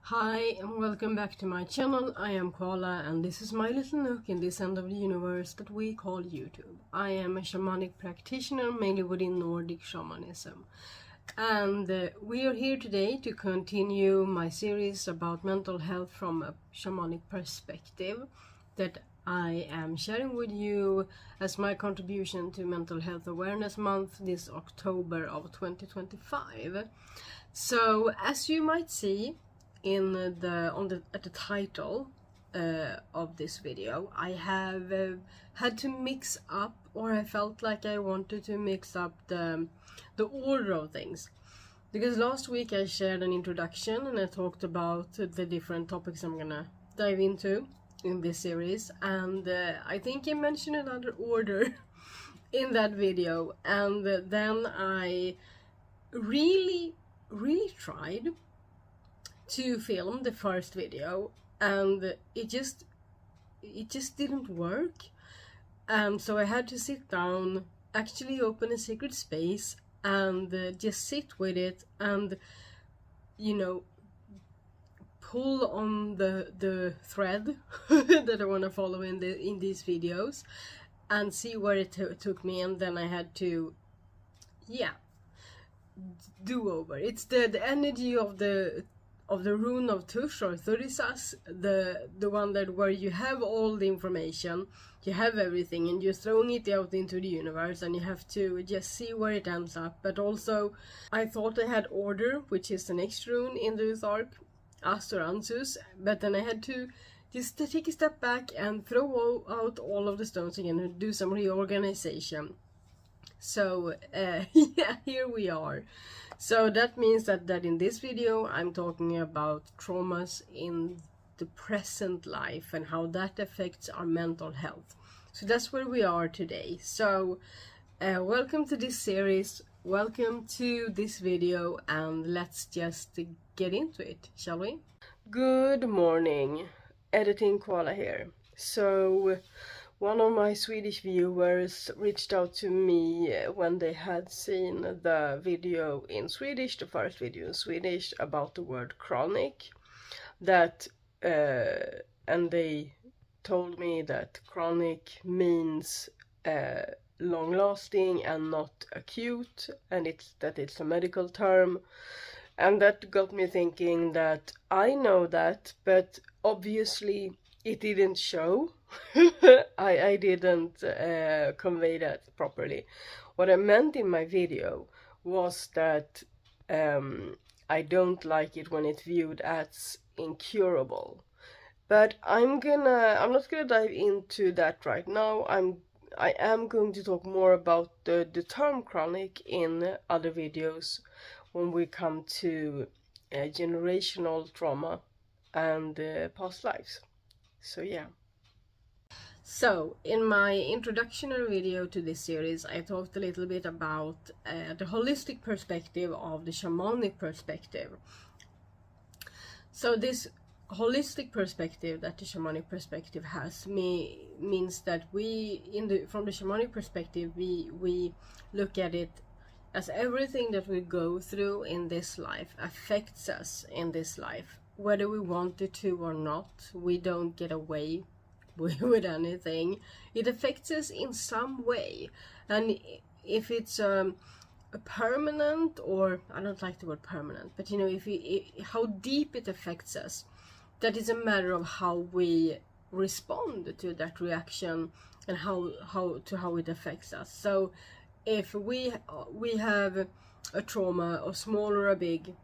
Hi and welcome back to my channel. I am Koala and this is my little nook in this end of the universe that we call YouTube. I am a shamanic practitioner mainly within Nordic shamanism. And we are here today to continue my series about mental health from a shamanic perspective that I am sharing with you as my contribution to Mental Health Awareness Month this October of 2025. So as you might see in at the title of this video, I have had to mix up, or I felt like I wanted to mix up the order of things, because last week I shared an introduction and I talked about the different topics I'm gonna dive into in this series, and I think I mentioned another order in that video, and then I really tried to film the first video and it just didn't work, and so I had to sit down, actually open a sacred space and just sit with it and pull on the thread that I want to follow in these videos and see where it took me. And then I had to do over. It's the energy of the rune of Tush or Thurisas, the one that where you have all the information, you have everything, and you're throwing it out into the universe, and you have to just see where it ends up. But also, I thought I had order, which is the next rune in the Uthark, Astur Ansus, but then I had to just take a step back and throw out all of the stones again and do some reorganization. So yeah, here we are. So that means that in this video I'm talking about traumas in the present life and how that affects our mental health. So that's where we are today. So welcome to this series, welcome to this video, and let's just get into it, shall we? Good morning, Editing Koala here. So one of my Swedish viewers reached out to me when they had seen the video in Swedish, the first video in Swedish about the word chronic, that and they told me that chronic means long-lasting and not acute, and it's a medical term. And that got me thinking that I know that, but obviously it didn't show. I didn't convey that properly. What I meant in my video was that I don't like it when it's viewed as incurable. But I'm not gonna dive into that right now. I am going to talk more about the term chronic in other videos when we come to generational trauma and past lives. So yeah. So in my introductory video to this series, I talked a little bit about the holistic perspective of the shamanic perspective. So this holistic perspective that the shamanic perspective has means that from the shamanic perspective we look at it as everything that we go through in this life affects us in this life, whether we want it to or not. We don't get away with anything. It affects us in some way, and if it's a permanent, or I don't like the word permanent, but how deep it affects us, that is a matter of how we respond to that reaction and how it affects us. So if we have a trauma, or small or a big,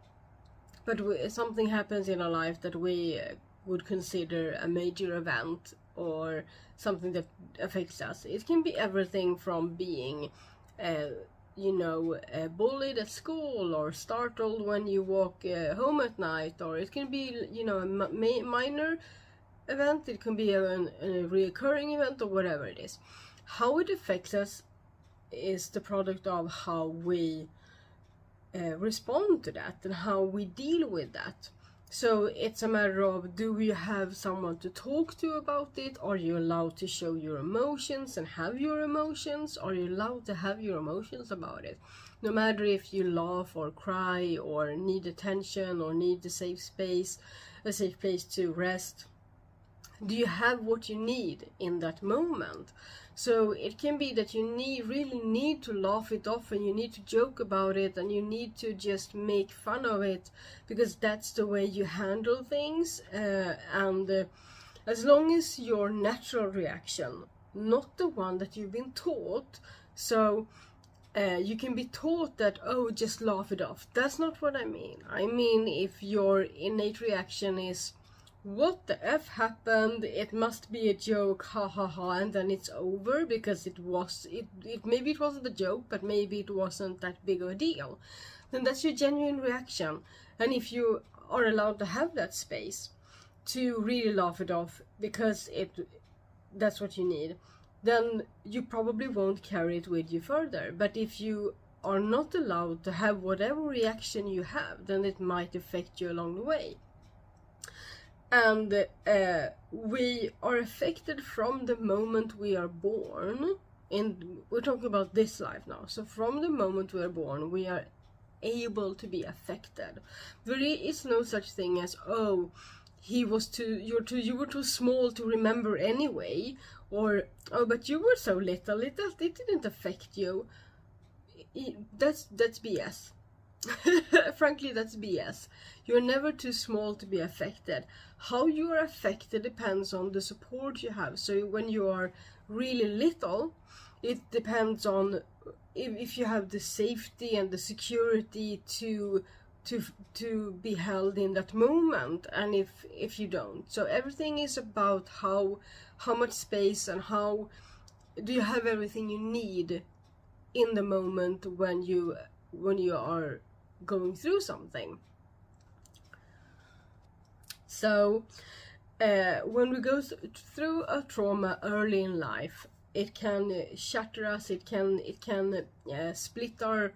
but something happens in our life that we would consider a major event or something that affects us. It can be everything from being bullied at school, or startled when you walk home at night, or it can be a minor event, it can be a reoccurring event, or whatever it is. How it affects us is the product of how we respond to that and how we deal with that. So it's a matter of, do you have someone to talk to about it? Are you allowed to show your emotions and have your emotions? Are you allowed to have your emotions about it? No matter if you laugh or cry or need attention or need a safe place to rest. Do you have what you need in that moment? So it can be that you really need to laugh it off, and you need to joke about it, and you need to just make fun of it, because that's the way you handle things. As long as your natural reaction, not the one that you've been taught. So you can be taught that, oh, just laugh it off. That's not what I mean. I mean, if your innate reaction is, what the F happened? It must be a joke, ha ha ha, and then it's over, because maybe it wasn't a joke, but maybe it wasn't that big of a deal. Then that's your genuine reaction. And if you are allowed to have that space to really laugh it off, because that's what you need, then you probably won't carry it with you further. But if you are not allowed to have whatever reaction you have, then it might affect you along the way. And we are affected from the moment we are born. We're talking about this life now. So from the moment we are born, we are able to be affected. There is no such thing as, oh, you were too small to remember anyway, or, oh, but you were so little, it didn't affect you. That's BS. Frankly, that's BS. You're never too small to be affected. How you are affected depends on the support you have. So when you are really little, it depends on if you have the safety and the security to be held in that moment, and if you don't. So everything is about how much space and how do you have everything you need in the moment when you are going through something. So when we go through a trauma early in life, it can shatter us. It can split our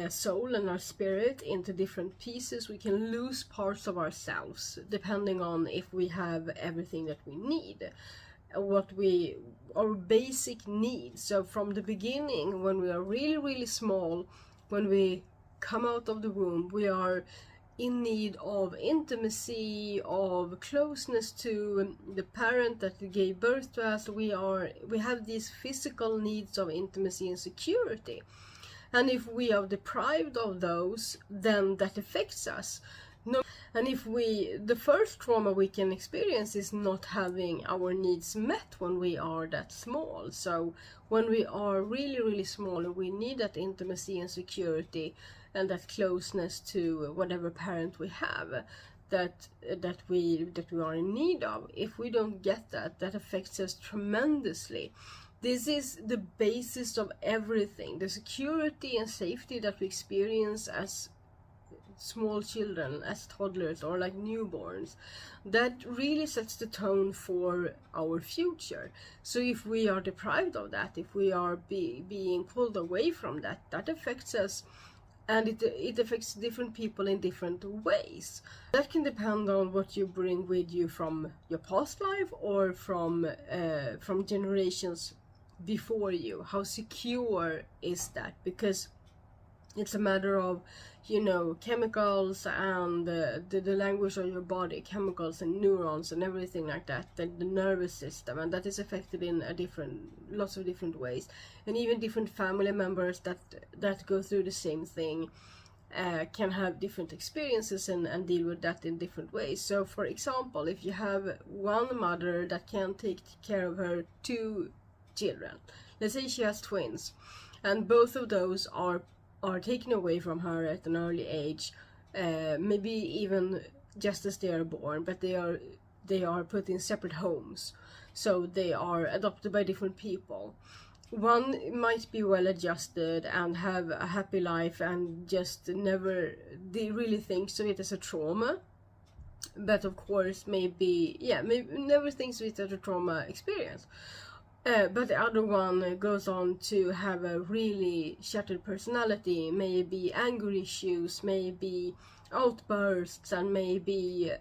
soul and our spirit into different pieces. We can lose parts of ourselves depending on if we have everything that we need, our basic needs. So from the beginning, when we are really, really small, when we come out of the womb, we are in need of intimacy, of closeness to the parent that gave birth to us. We have these physical needs of intimacy and security. And if we are deprived of those, then that affects us. And if the first trauma we can experience is not having our needs met when we are that small. So when we are really, really small and we need that intimacy and security and that closeness to whatever parent we have that we are in need of, if we don't get that, that affects us tremendously. This is the basis of everything. The security and safety that we experience as small children, as toddlers or like newborns, that really sets the tone for our future. So if we are deprived of that, if we are being pulled away from that, that affects us, and it affects different people in different ways. That can depend on what you bring with you from your past life or from generations before you. How secure is that? Because it's a matter of, chemicals and the language of your body, chemicals and neurons and everything like that, the nervous system, and that is affected in lots of different ways. And even different family members that go through the same thing can have different experiences and deal with that in different ways. So for example, if you have one mother that can take care of her two children, let's say she has twins, and both of those are taken away from her at an early age, maybe even just as they are born, but they are put in separate homes, so they are adopted by different people. One might be well adjusted and have a happy life and just never really thinks of it as a trauma, but of course maybe never thinks of it as a trauma experience. But the other one goes on to have a really shattered personality, maybe anger issues, maybe outbursts and maybe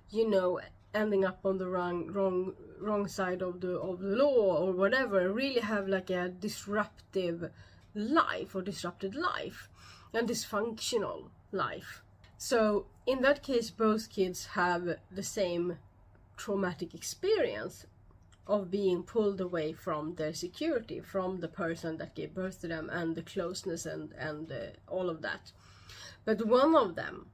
you know, ending up on the wrong side of the law or whatever, really have like a disruptive life or disrupted life and dysfunctional life. So in that case, both kids have the same traumatic experience of being pulled away from their security, from the person that gave birth to them, and the closeness and all of that. But one of them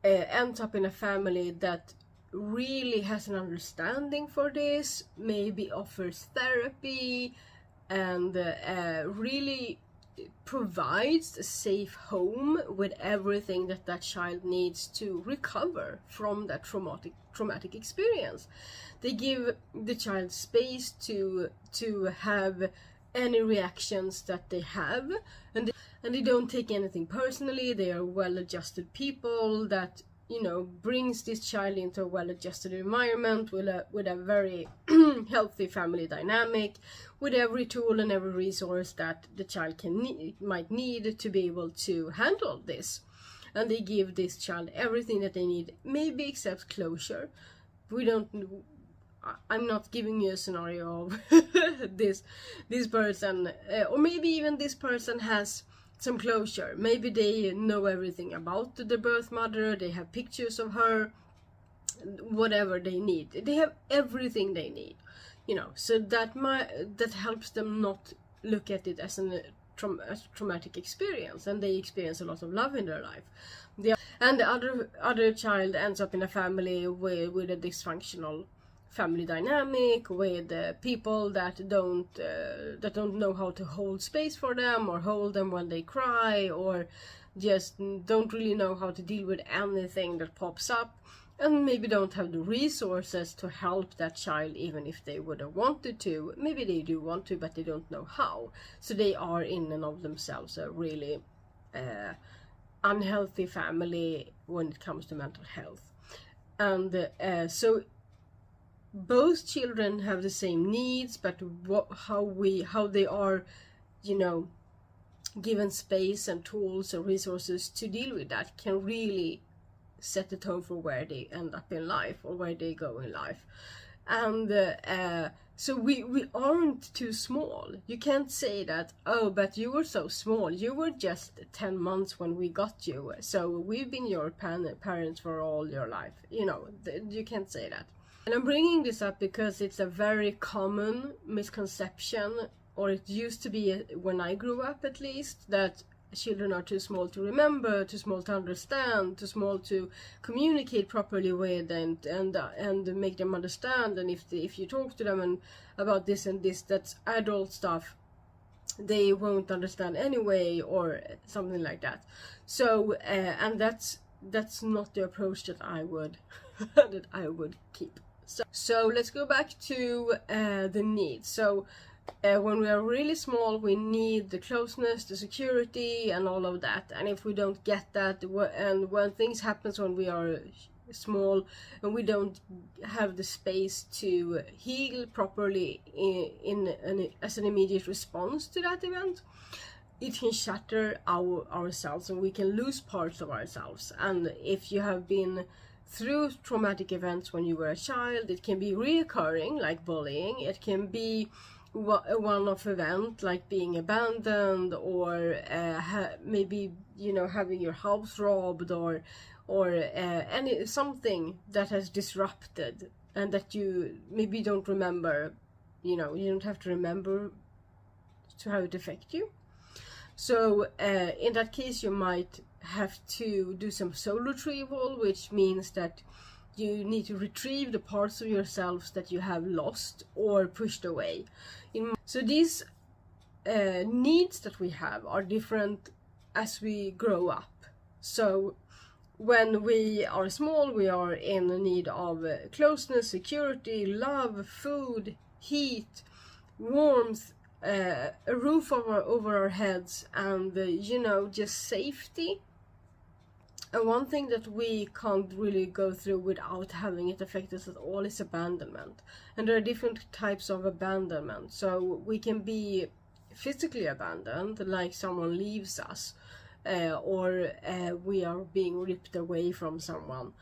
ends up in a family that really has an understanding for this, maybe offers therapy, and really provides a safe home with everything that that child needs to recover from that traumatic experience. They give the child space to have any reactions that they have, and they don't take anything personally. They are well-adjusted people that, you know, brings this child into a well-adjusted environment with a very healthy family dynamic, with every tool and every resource that the child might need to be able to handle this. And they give this child everything that they need, maybe except closure. I'm not giving you a scenario of this person, or maybe even this person has some closure. Maybe they know everything about the birth mother, they have pictures of her, whatever they need. They have everything they need, you know, so that helps them not look at it as a traumatic experience, and they experience a lot of love in their life. And the other child ends up in a family with a dysfunctional family dynamic, with people that don't know how to hold space for them, or hold them when they cry, or just don't really know how to deal with anything that pops up, and maybe don't have the resources to help that child, even if they would have wanted to. Maybe they do want to, but they don't know how. So they are in and of themselves a really unhealthy family when it comes to mental health. And so both children have the same needs, but how they are, you know, given space and tools and resources to deal with that can really set the tone for where they end up in life, or where they go in life. And so we aren't too small. You can't say that, oh, but you were so small, you were just 10 months when we got you, so we've been your parents for all your life. You know, you can't say that. And I'm bringing this up because it's a very common misconception, or it used to be when I grew up at least, that children are too small to remember, too small to understand, too small to communicate properly with, and make them understand. And if you talk to them about this and this, that's adult stuff, they won't understand anyway, or something like that. So and that's not the approach that I would keep. So let's go back to the needs. So when we are really small, we need the closeness, the security, and all of that. And if we don't get that, and when things happen when we are small, and we don't have the space to heal properly as an immediate response to that event, it can shatter ourselves, and we can lose parts of ourselves. And if you have been through traumatic events when you were a child, it can be reoccurring, like bullying. It can be a one-off event, like being abandoned, or maybe, you know, having your house robbed, or something that has disrupted, and that you maybe don't remember. You know, you don't have to remember to have it affect you. So in that case, you might have to do some soul retrieval, which means that you need to retrieve the parts of yourselves that you have lost or pushed away. So these needs that we have are different as we grow up. So when we are small, we are in need of closeness, security, love, food, heat, warmth, a roof over our heads, and you know, just safety. And one thing that we can't really go through without having it affect us at all is abandonment. And there are different types of abandonment. So we can be physically abandoned, like someone leaves us, or we are being ripped away from someone.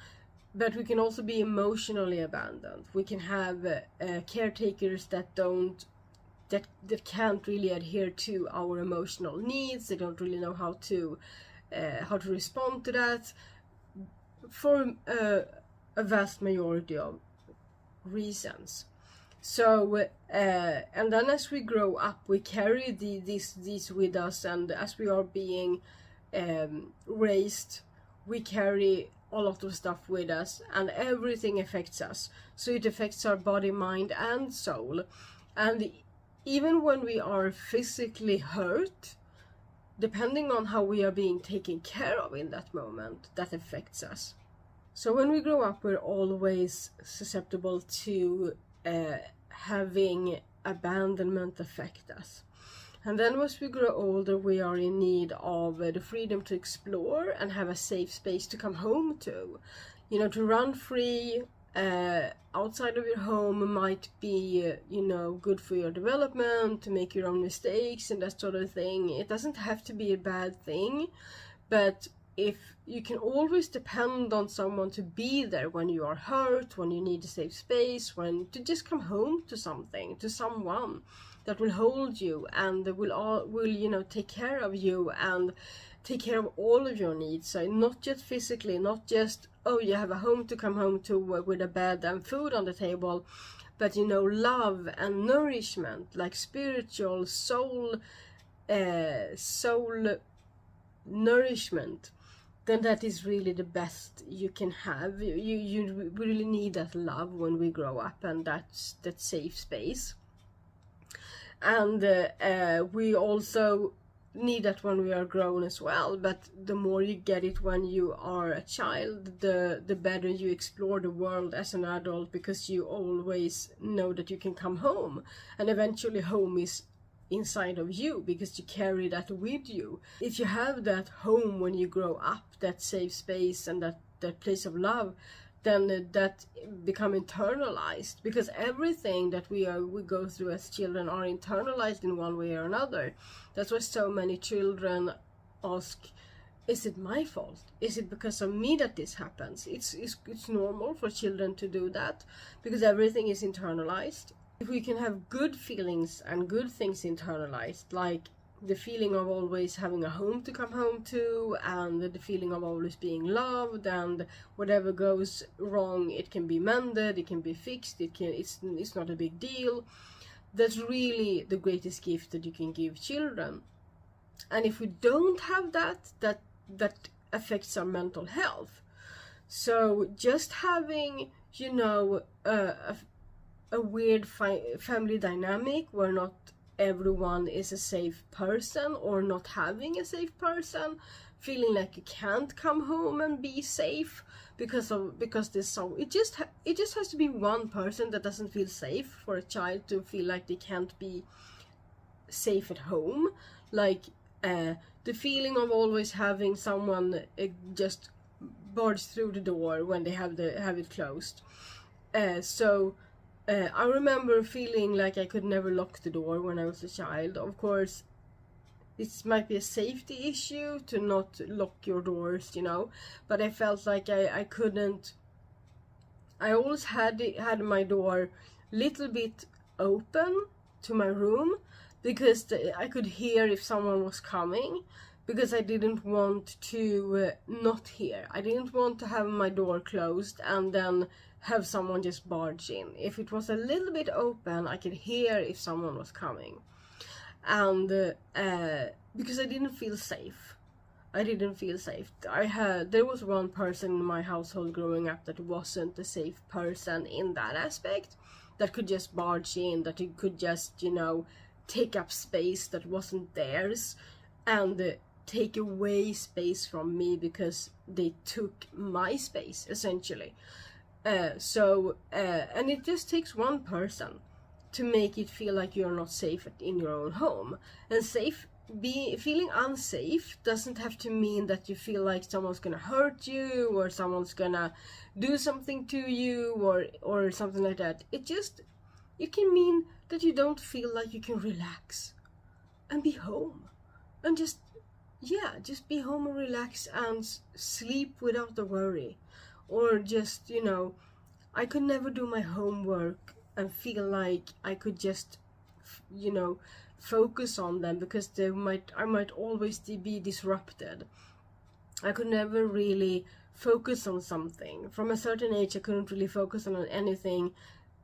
But we can also be emotionally abandoned. We can have caretakers that can't really adhere to our emotional needs. They don't really know how to respond to that, for a vast majority of reasons. So and then as we grow up, we carry these with us, and as we are being raised, we carry a lot of stuff with us, and everything affects us. So it affects our body, mind, and soul. And even when we are physically hurt, depending on how we are being taken care of in that moment, that affects us. So when we grow up, we're always susceptible to having abandonment affect us. And then as we grow older, we are in need of the freedom to explore and have a safe space to come home to. You know, to run free outside of your home might be, good for your development, to make your own mistakes and that sort of thing. It doesn't have to be a bad thing, but if you can always depend on someone to be there when you are hurt, when you need a safe space, when to just come home to something, to someone that will hold you and will take care of you and take care of all of your needs. So not just physically, not just, you have a home to come home to with a bed and food on the table, but love and nourishment, like spiritual soul nourishment, then that is really the best you can have. You really need that love when we grow up, and that safe space. And we also need that when we are grown as well, but the more you get it when you are a child, the better you explore the world as an adult, because you always know that you can come home, and eventually home is inside of you because you carry that with you. If you have that home when you grow up, that safe space and that place of love, then that become internalized, because everything that we go through as children are internalized in one way or another. That's why so many children ask, is it my fault? Is it because of me that this happens? It's normal for children to do that, because everything is internalized. If we can have good feelings and good things internalized, like the feeling of always having a home to come home to, and the feeling of always being loved, and whatever goes wrong, it can be mended, it can be fixed, it's not a big deal. That's really the greatest gift that you can give children. And if we don't have that affects our mental health. So just having, a weird family dynamic where not everyone is a safe person, or not having a safe person, feeling like you can't come home and be safe because there's so it just has to be one person that doesn't feel safe for a child to feel like they can't be safe at home. Like the feeling of always having someone just barge through the door when they have it closed. I remember feeling like I could never lock the door when I was a child. Of course, this might be a safety issue to not lock your doors, but I felt like I couldn't. I always had my door little bit open to my room, because I could hear if someone was coming, because I didn't want to not hear. I didn't want to have my door closed and then have someone just barge in. If it was a little bit open, I could hear if someone was coming. And because I didn't feel safe. There was one person in my household growing up that wasn't a safe person in that aspect, that could just barge in, that it could just, take up space that wasn't theirs, and take away space from me because they took my space, essentially. And it just takes one person to make it feel like you're not safe in your own home. And feeling unsafe doesn't have to mean that you feel like someone's gonna hurt you, or someone's gonna do something to you, or something like that. It can mean that you don't feel like you can relax and be home and just yeah, just be home and relax and sleep without a worry. Or just, you know, I could never do my homework and feel like I could just, you know, focus on them, because I might always be disrupted. I could never really focus on something. From a certain age, I couldn't really focus on anything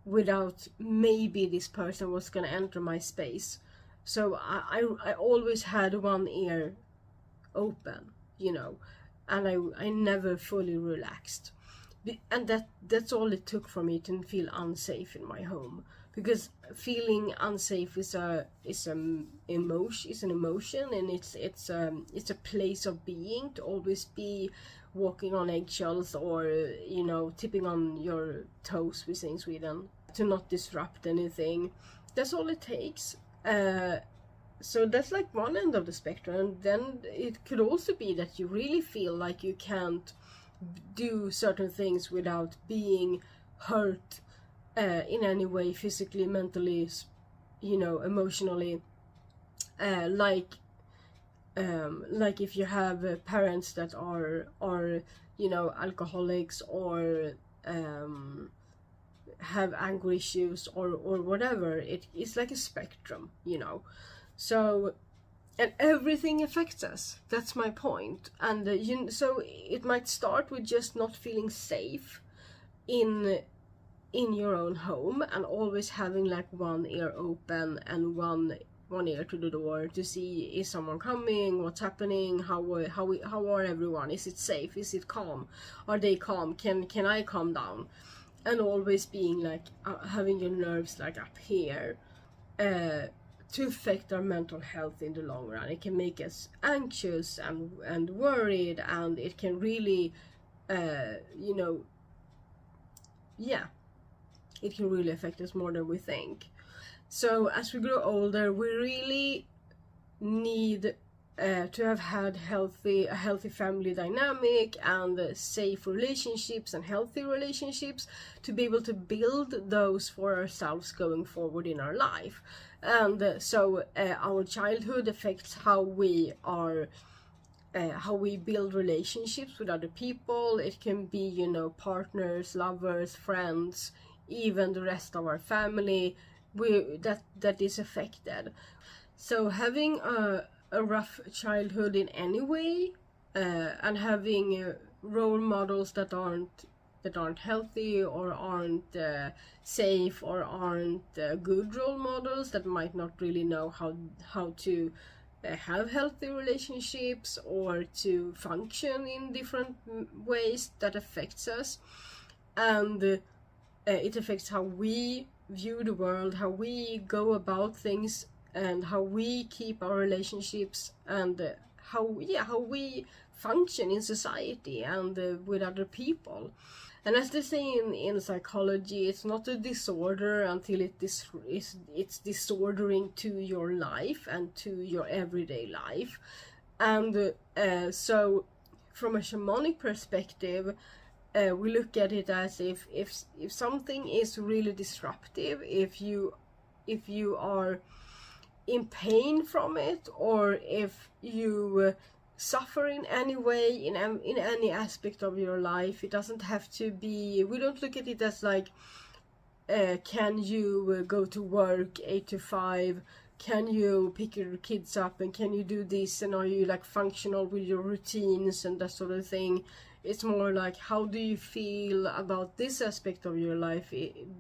without maybe this person was going to enter my space. So I always had one ear open, you know, and I never fully relaxed. And that's all it took for me to feel unsafe in my home, because feeling unsafe is an emotion, and it's a place of being, to always be walking on eggshells, or, you know, tipping on your toes, we say in Sweden, to not disrupt anything. That's all it takes. So that's like one end of the spectrum. And then it could also be that you really feel like you can't do certain things without being hurt in any way, physically, mentally, you know, emotionally. Like if you have parents that are you know, alcoholics, or have anger issues, or whatever. It's like a spectrum, you know. So, and everything affects us. That's my point. And so it might start with just not feeling safe in your own home, and always having like one ear open and one ear to the door to see, is someone coming, what's happening, how are everyone, is it safe, is it calm, are they calm, can I calm down, and always being like having your nerves like up here. To affect our mental health in the long run. It can make us anxious and worried, and it can really, you know, yeah, it can really affect us more than we think. So as we grow older, we really need to have had a healthy family dynamic, and safe relationships and healthy relationships, to be able to build those for ourselves going forward in our life. And so our childhood affects how we build relationships with other people. It can be, you know, partners, lovers, friends, even the rest of our family. That is affected. So having a rough childhood in any way, and having role models that aren't healthy, or aren't safe, or aren't good role models, that might not really know how to have healthy relationships, or to function in different ways, that affects us. And it affects how we view the world, how we go about things, and how we keep our relationships, and how we function in society and with other people. And as they say in psychology, it's not a disorder until it's disordering to your life and to your everyday life. And so from a shamanic perspective, we look at it as if something is really disruptive, if you are in pain from it, or if you suffer in any way, in any aspect of your life. It doesn't have to be, we don't look at it as like, can you go to work 8 to 5, can you pick your kids up, and can you do this, and are you like functional with your routines and that sort of thing. It's more like, how do you feel about this aspect of your life?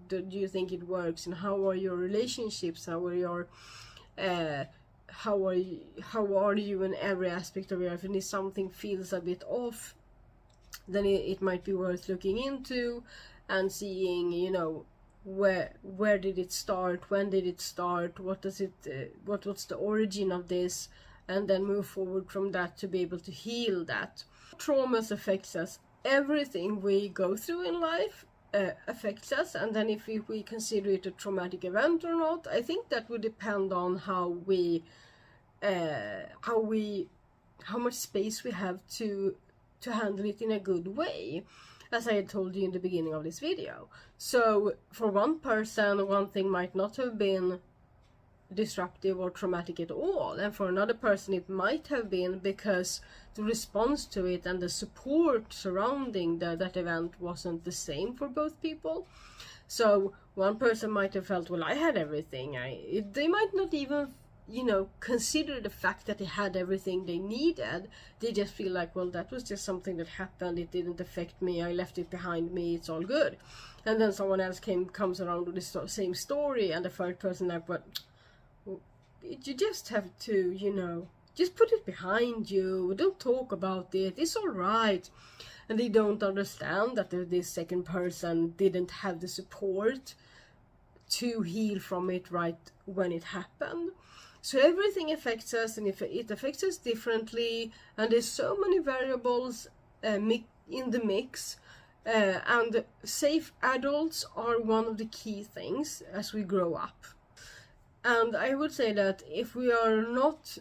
Do you think it works? And how are your relationships? How are your how are you in every aspect of your life? And if something feels a bit off, then it might be worth looking into and seeing, you know, where did it start, when did it start, what's the origin of this, and then move forward from that to be able to heal that. Traumas affects us. Everything we go through in life affects us, and then if we consider it a traumatic event or not, I think that would depend on how much space we have to handle it in a good way, as I had told you in the beginning of this video. So for one person, one thing might not have been disruptive or traumatic at all, and for another person it might have been because the response to it and the support surrounding that event wasn't the same for both people. So one person might have felt, well, I had everything. They might not even, you know, consider the fact that they had everything they needed. They just feel like, well, that was just something that happened, it didn't affect me, I left it behind me, it's all good. And then someone else comes around with the same story, and the third person like, but you just have to, you know, just put it behind you, don't talk about it, it's all right. And they don't understand that this second person didn't have the support to heal from it right when it happened. So everything affects us, and if it affects us differently, and there's so many variables in the mix, and safe adults are one of the key things as we grow up. And I would say that if we are not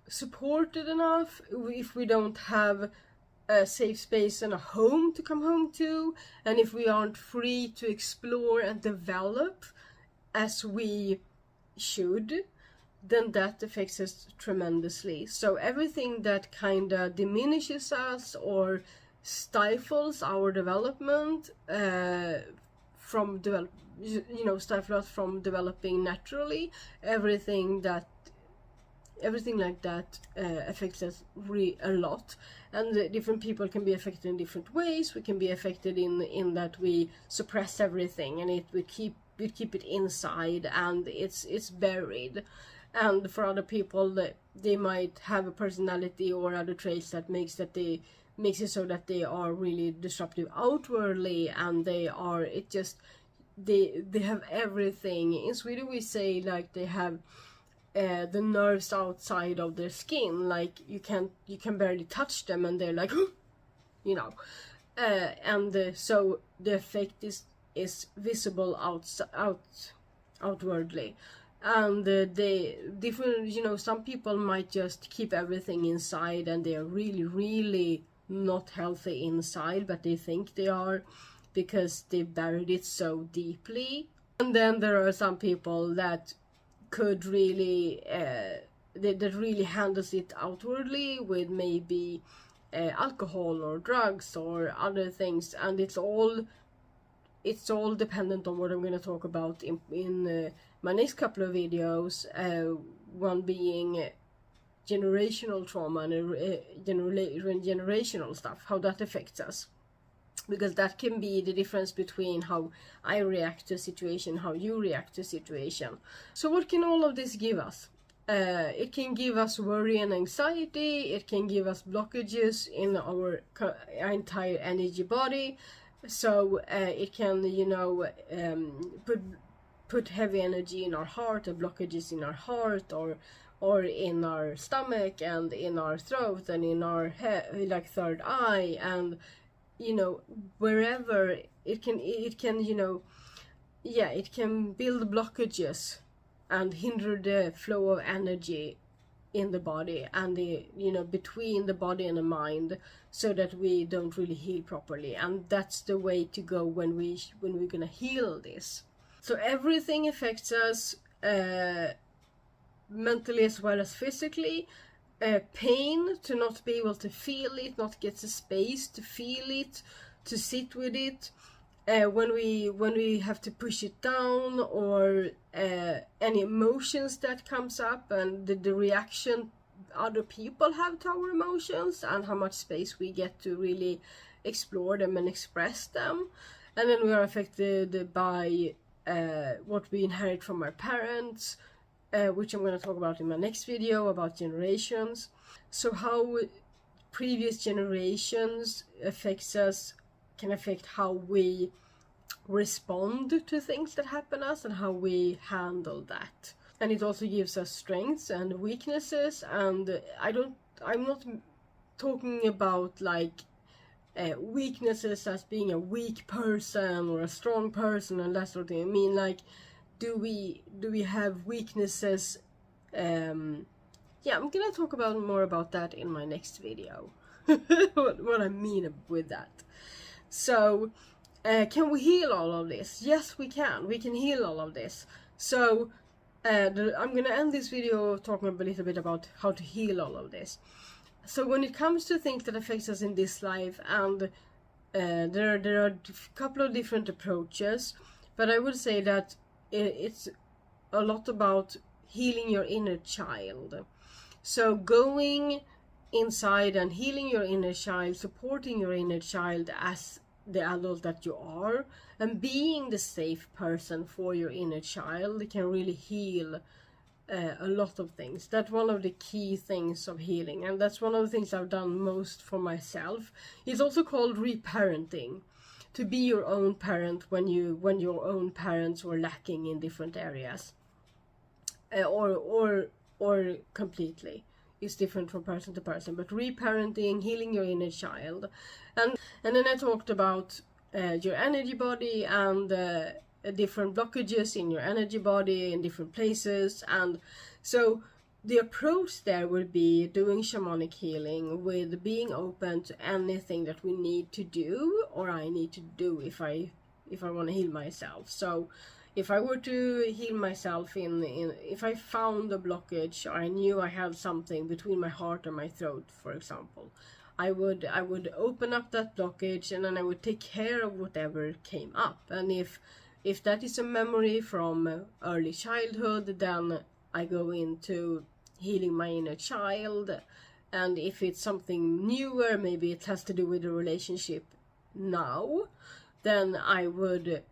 supported enough, if we don't have a safe space and a home to come home to, and if we aren't free to explore and develop as we should, then that affects us tremendously. So everything that kind of diminishes us or stifles our development stifle us from developing naturally, everything like that affects us a lot. And different people can be affected in different ways. We can be affected in that we suppress everything, and we keep it inside, and it's buried. And for other people, they might have a personality or other traits that makes it so that they are really disruptive outwardly, and they have everything. In Sweden we say like they have the nerves outside of their skin, like you can barely touch them, and they're like you know, so the effect is visible outwardly. And they different, you know, some people might just keep everything inside, and they are really, really not healthy inside, but they think they are because they buried it so deeply. And then there are some people that could really that really handles it outwardly with maybe alcohol or drugs or other things, and it's all dependent on what I'm going to talk about in my next couple of videos, one being generational trauma and generational stuff, how that affects us. Because that can be the difference between how I react to a situation, how you react to a situation. So what can all of this give us? It can give us worry and anxiety. It can give us blockages in our entire energy body. So it can, you know, put heavy energy in our heart, or blockages in our heart, or in our stomach, and in our throat, and in our head, like third eye, and, you know, wherever it can, you know, yeah, it can build blockages and hinder the flow of energy in the body, and the, you know, between the body and the mind, so that we don't really heal properly. And that's the way to go when we're gonna heal this. So everything affects us, mentally as well as physically. Pain, to not be able to feel it, not get the space to feel it, to sit with it. When we have to push it down, or any emotions that comes up, and the reaction other people have to our emotions, and how much space we get to really explore them and express them. And then we are affected by what we inherit from our parents, which I'm going to talk about in my next video about generations. So how previous generations affects us can affect how we respond to things that happen to us, and how we handle that. And it also gives us strengths and weaknesses. And I'm not talking about like weaknesses as being a weak person or a strong person and that sort of thing. I mean, like, do we have weaknesses? Yeah, I'm gonna talk more about that in my next video. what I mean with that. So can we heal all of this? Yes, we can. We can heal all of this. So I'm gonna end this video talking a little bit about how to heal all of this. So when it comes to things that affects us in this life, and there are a couple of different approaches, but I would say that it's a lot about healing your inner child. So going inside and healing your inner child, supporting your inner child as the adult that you are, and being the safe person for your inner child can really heal a lot of things. That's one of the key things of healing, and that's one of the things I've done most for myself. It's also called reparenting, to be your own parent when your own parents were lacking in different areas, or completely. It's different from person to person, but reparenting, healing your inner child. And then I talked about your energy body and different blockages in your energy body in different places. And so the approach there would be doing shamanic healing with being open to anything that we need to do, or I need to do if I want to heal myself. So if I were to heal myself if I found a blockage, or I knew I had something between my heart and my throat, for example, I would open up that blockage, and then I would take care of whatever came up. And if that is a memory from early childhood, then I go into healing my inner child. And if it's something newer, maybe it has to do with a relationship now, then I would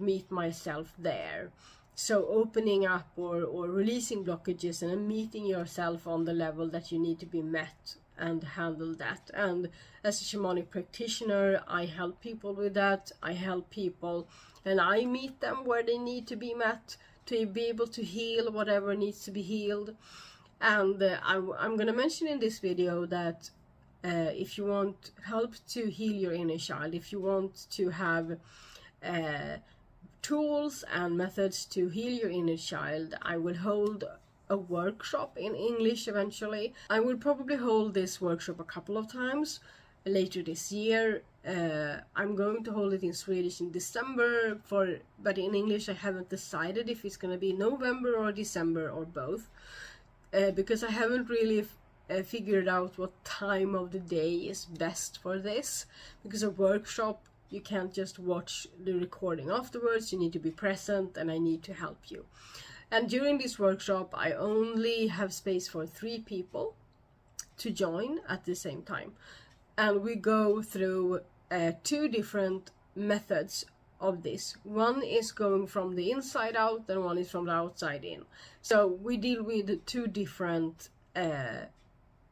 meet myself there. So opening up or releasing blockages, and then meeting yourself on the level that you need to be met and handle that. And as a shamanic practitioner, I help people with that. I help people and I meet them where they need to be met to be able to heal whatever needs to be healed. And I'm going to mention in this video that if you want help to heal your inner child, if you want to have tools and methods to heal your inner child, I will hold a workshop in English eventually. I will probably hold this workshop a couple of times later this year. I'm going to hold it in Swedish in December, but in English I haven't decided if it's going to be November or December or both, because I haven't really figured out what time of the day is best for this. Because a workshop, you can't just watch the recording afterwards, you need to be present, and I need to help you. And during this workshop I only have space for 3 people to join at the same time, and we go through 2 different methods of this. One is going from the inside out, and one is from the outside in. So we deal with 2 different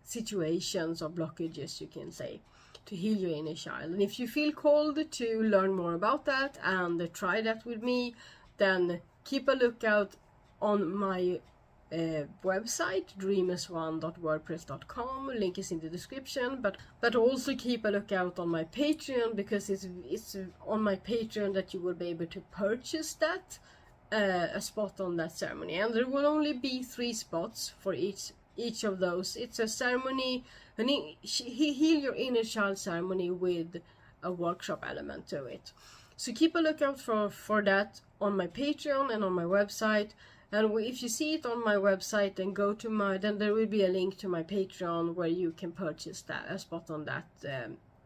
situations or blockages, you can say, to heal your inner child. And if you feel called to learn more about that and try that with me, then keep a lookout on my website, dreamersone.wordpress.com. Link is in the description, but also keep a lookout on my Patreon, because it's on my Patreon that you will be able to purchase that a spot on that ceremony. And there will only be 3 spots for each of those. It's a ceremony, heal your inner child ceremony with a workshop element to it. So keep a lookout for that on my Patreon and on my website. And if you see it on my website, then then there will be a link to my Patreon where you can purchase a spot on that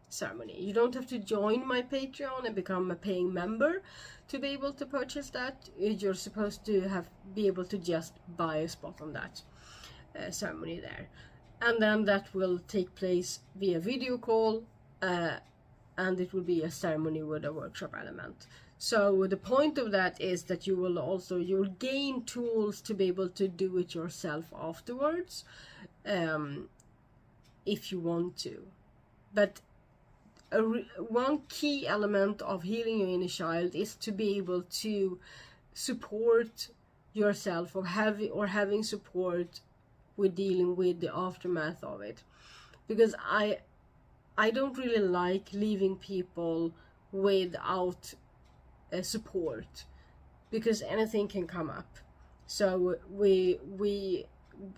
ceremony. You don't have to join my Patreon and become a paying member to be able to purchase that. You're supposed to be able to just buy a spot on that ceremony there. And then that will take place via video call, and it will be a ceremony with a workshop element. So the point of that is that you'll gain tools to be able to do it yourself afterwards, if you want to. But one key element of healing your inner child is to be able to support yourself, or having support with dealing with the aftermath of it. Because I don't really like leaving people without support, because anything can come up. So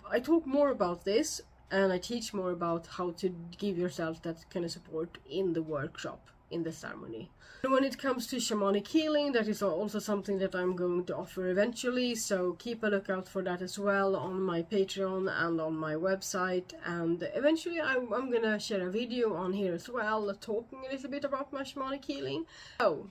I talk more about this, and I teach more about how to give yourself that kind of support in the workshop in the ceremony. When it comes to shamanic healing, that is also something that I'm going to offer eventually, so keep a lookout for that as well on my Patreon and on my website. And eventually I'm gonna share a video on here as well, talking a little bit about my shamanic healing. So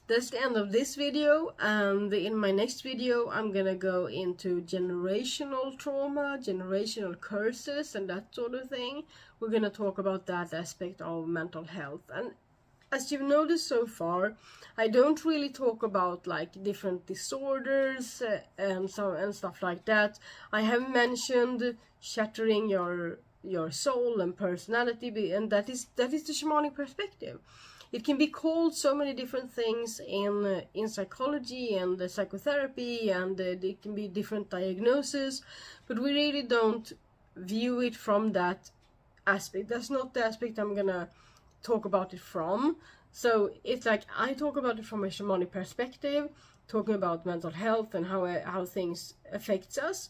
that's the end of this video, and in my next video I'm gonna go into generational trauma, generational curses and that sort of thing. We're gonna talk about that aspect of mental health. And as you've noticed so far, I don't really talk about like different disorders and stuff like that. I have mentioned shattering your soul and personality, and that is the shamanic perspective. It can be called so many different things in psychology and psychotherapy, and it can be different diagnoses, but we really don't view it from that aspect. That's not the aspect I'm gonna talk about it from. So it's like I talk about it from a shamanic perspective, talking about mental health and how things affects us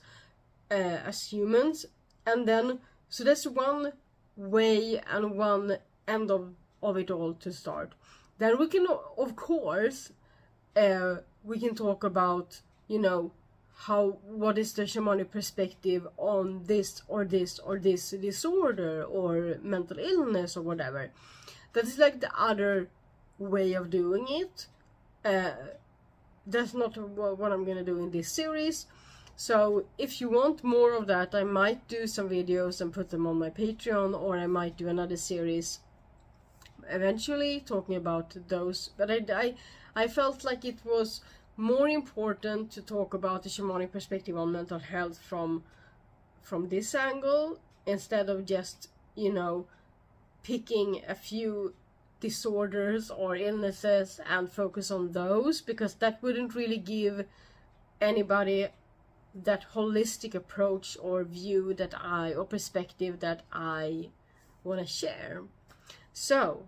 as humans. And then so that's one way and one end of it all to start. Then we can, of course, we can talk about, you know, what is the shamanic perspective on this or this or this disorder or mental illness or whatever. That is like the other way of doing it. That's not what I'm gonna do in this series. So if you want more of that, I might do some videos and put them on my Patreon, or I might do another series eventually talking about those. But I felt like it was more important to talk about the shamanic perspective on mental health from this angle, instead of just, you know, picking a few disorders or illnesses and focus on those, because that wouldn't really give anybody that holistic approach or view that or perspective that I want to share. So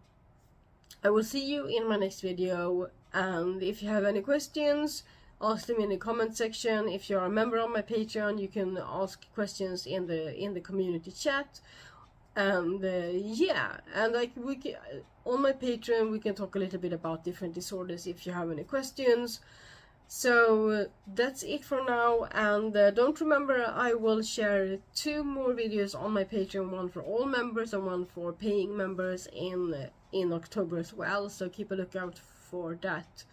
I will see you in my next video, and if you have any questions, ask them in the comment section. If you're a member of my Patreon, you can ask questions in the community chat. And yeah, and like on my Patreon we can talk a little bit about different disorders if you have any questions. So that's it for now, and don't remember, I will share 2 more videos on my Patreon, one for all members and one for paying members in October as well, so keep a lookout for that.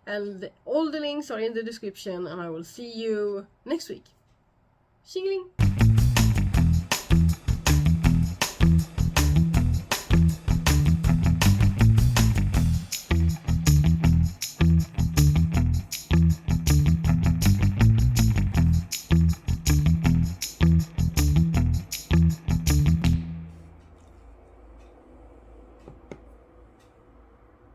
And all the links are in the description, and I will see you next week. Tjingeling!